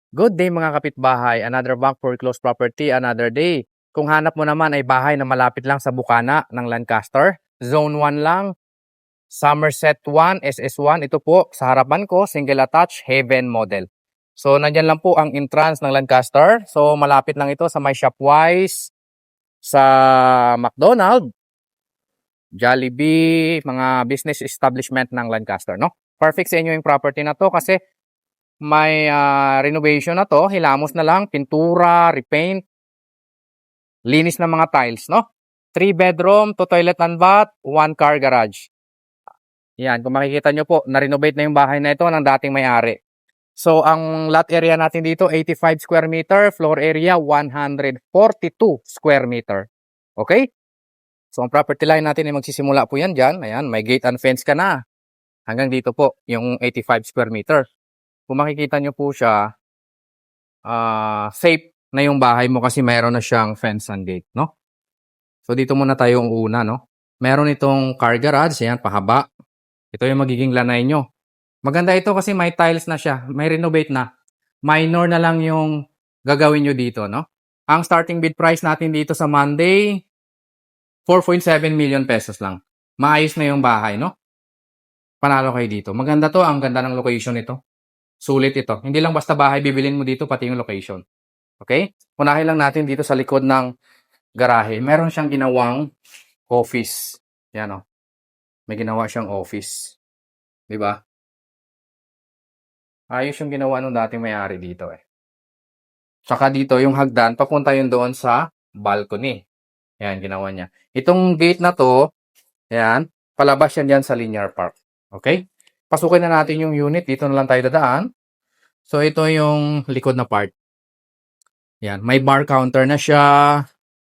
Good day mga kapitbahay, another bank foreclosed property, another day. Kung hanap mo naman ay bahay na malapit lang sa bukana ng Lancaster, Zone 1 lang, Somerset 1, SS1, ito po sa harapan ko, single attached, Haven model. So nandyan lang po ang entrance ng Lancaster, so malapit lang ito sa may Shopwise, sa McDonald, Jollibee, mga business establishment ng Lancaster, no? Perfect sa inyo yung property na to kasi may renovation na to, hilamos na lang, pintura, repaint, linis ng mga tiles, no? 3 bedroom, 2 toilet and bath, 1 car garage. Yan, kung makikita nyo po, na-renovate na yung bahay na ito ng dating may-ari. So, ang lot area natin dito, 85 square meter, floor area, 142 square meter. Okay? So, ang property line natin ay magsisimula po yan dyan. Ayan, may gate and fence ka na. Hanggang dito po, yung 85 square meter. Kung makikita nyo po siya, safe na yung bahay mo kasi mayroon na siyang fence and gate, no? So, dito muna tayo ang una, no? Meron itong car garage, yan, pahaba. Ito yung magiging lanay nyo. Maganda ito kasi may tiles na siya, may renovate na. Minor na lang yung gagawin nyo dito, no? Ang starting bid price natin dito sa Monday, 4.7 million pesos lang. Maayos na yung bahay, no? Panalo kayo dito. Maganda to, ang ganda ng location nito. Sulit ito. Hindi lang basta bahay bibilin mo dito, pati yung location. Okay? Unahin lang natin dito sa likod ng garahe. Meron siyang ginawang office. Yan o. May ginawa siyang office. Diba? Ayos yung ginawa nung dating may-ari dito eh. Tsaka dito yung hagdan, papunta yun doon sa balcony. Yan, ginawa niya. Itong gate na to, yan, palabas yan dyan sa linear park. Okay? Pasukin na natin yung unit. Dito na lang tayo dadaan. So, ito yung likod na part. Yan, may bar counter na siya.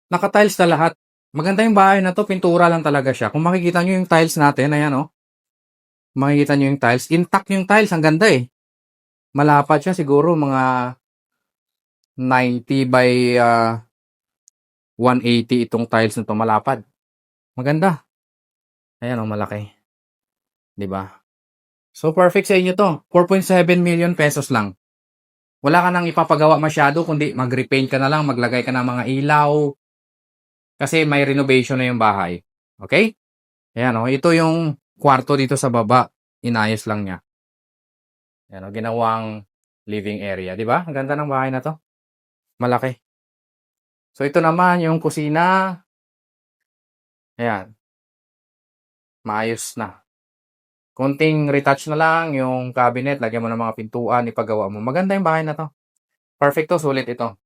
Naka-tiles na lahat. Maganda yung bahay na to, pintura lang talaga siya. Kung makikita nyo yung tiles natin, ayan oh. Makikita nyo yung tiles. Intact yung tiles, ang ganda eh. Malapad siya siguro mga 90 by 180 itong tiles na to, malapad. Maganda. Ayan oh, malaki. 'Di ba? So perfect sa inyo to. 4.7 million pesos lang. Wala ka nang ipapagawa masyado kundi mag-repaint ka na lang, maglagay ka ng mga ilaw kasi may renovation na yung bahay. Okay? Ayan oh, ito yung kwarto dito sa baba. Inayos lang niya. Ayan oh, ginawang living area, 'di ba? Ang ganda ng bahay na to. Malaki. So ito naman yung kusina. Ayan. Maayos na. Konting retouch na lang yung cabinet, lagyan mo ng mga pintuan, ipagawa mo. Maganda yung bahay na to. Perfect to, sulit ito.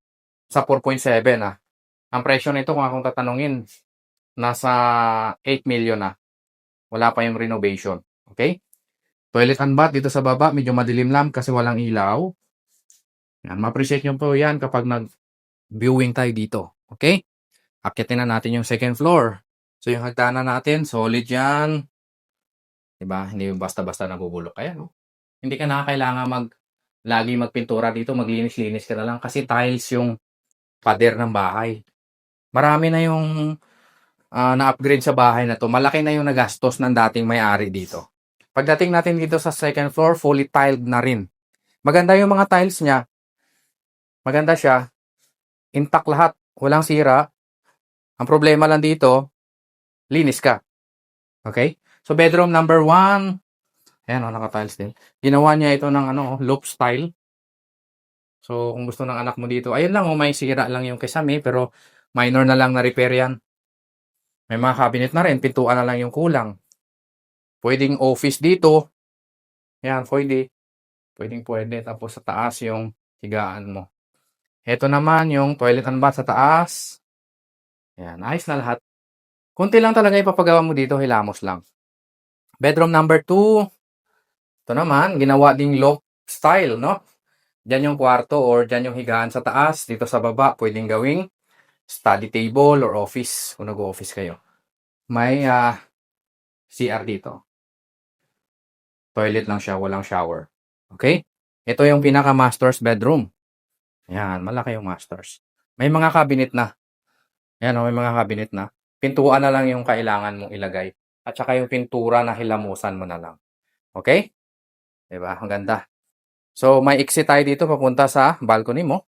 Sa 4.7 ah. Ang presyo nito kung akong tatanungin, nasa 8 million na. Wala pa yung renovation. Okay? Toilet and bath dito sa baba, medyo madilim lang kasi walang ilaw. Yan, ma-appreciate nyo po yan kapag nag-viewing tayo dito. Okay? Akyatin na natin yung second floor. So yung hagdanan natin, solid yan. Diba? Hindi basta-basta nabubulok. Kaya no? Hindi ka na kailangan lagi magpintura dito, maglinis-linis ka na lang kasi tiles yung pader ng bahay. Marami na yung na-upgrade sa bahay na to. Malaki na yung nagastos ng dating may-ari dito. Pagdating natin dito sa second floor, fully tiled na rin. Maganda yung mga tiles niya. Maganda siya. Intact lahat. Walang sira. Ang problema lang dito, linis ka. Okay? So bedroom number 1. Ayan o, naka-tiles din. Ginawa niya ito ng loop style. So, kung gusto ng anak mo dito, ayun lang, may sira lang yung kisame, pero minor na lang na repair yan. May mga cabinet na rin, pintuan na lang yung kulang. Pwedeng office dito. Yan, pwede. Pwede. Tapos sa taas yung higaan mo. Ito naman yung toilet and bath sa taas. Yan, ayos na lahat. Kunti lang talaga ipapagawa mo dito, hilamos lang. Bedroom number 2. Ito naman, ginawa ding loft style, no? Diyan yung kwarto or diyan yung higaan sa taas. Dito sa baba, pwedeng gawing study table or office kung nag-office kayo. May CR dito. Toilet lang siya, walang shower. Okay? Ito yung pinaka-master's bedroom. Ayan, malaki yung master's. May mga cabinet na. Ayan, may mga cabinet na. Pintuan na lang yung kailangan mong ilagay. At saka yung pintura na hilamusan mo na lang. Okay? Diba? Ang ganda. So, may exit tayo dito papunta sa balcony mo.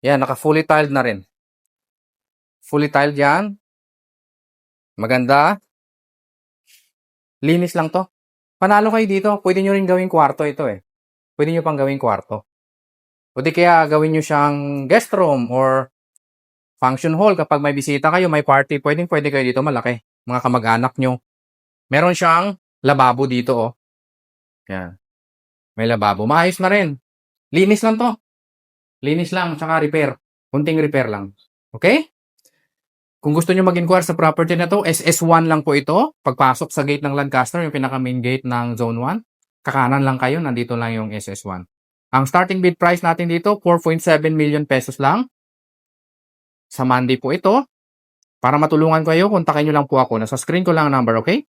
Yan, naka-fully tiled na rin. Fully tiled yan. Maganda. Linis lang to. Panalo kayo dito. Pwede nyo rin gawing kwarto ito eh. Pwede nyo pang gawing kwarto. O di kaya gawin nyo siyang guest room or function hall kapag may bisita kayo, may party. Pwede kayo dito malaki. Mga kamag-anak nyo. Meron siyang lababo dito oh. Yan. May lababo. Maayos na rin. Linis lang to. Linis lang, tsaka repair. Kunting repair lang. Okay? Kung gusto nyo mag-inquire sa property na to, SS1 lang po ito. Pagpasok sa gate ng Lancaster, yung pinaka-main gate ng Zone 1, kakanan lang kayo, nandito lang yung SS1. Ang starting bid price natin dito, 4.7 million pesos lang. Sa Monday po ito. Para matulungan ko kayo, kontakin nyo lang po ako. Nasa screen ko lang ang number, okay?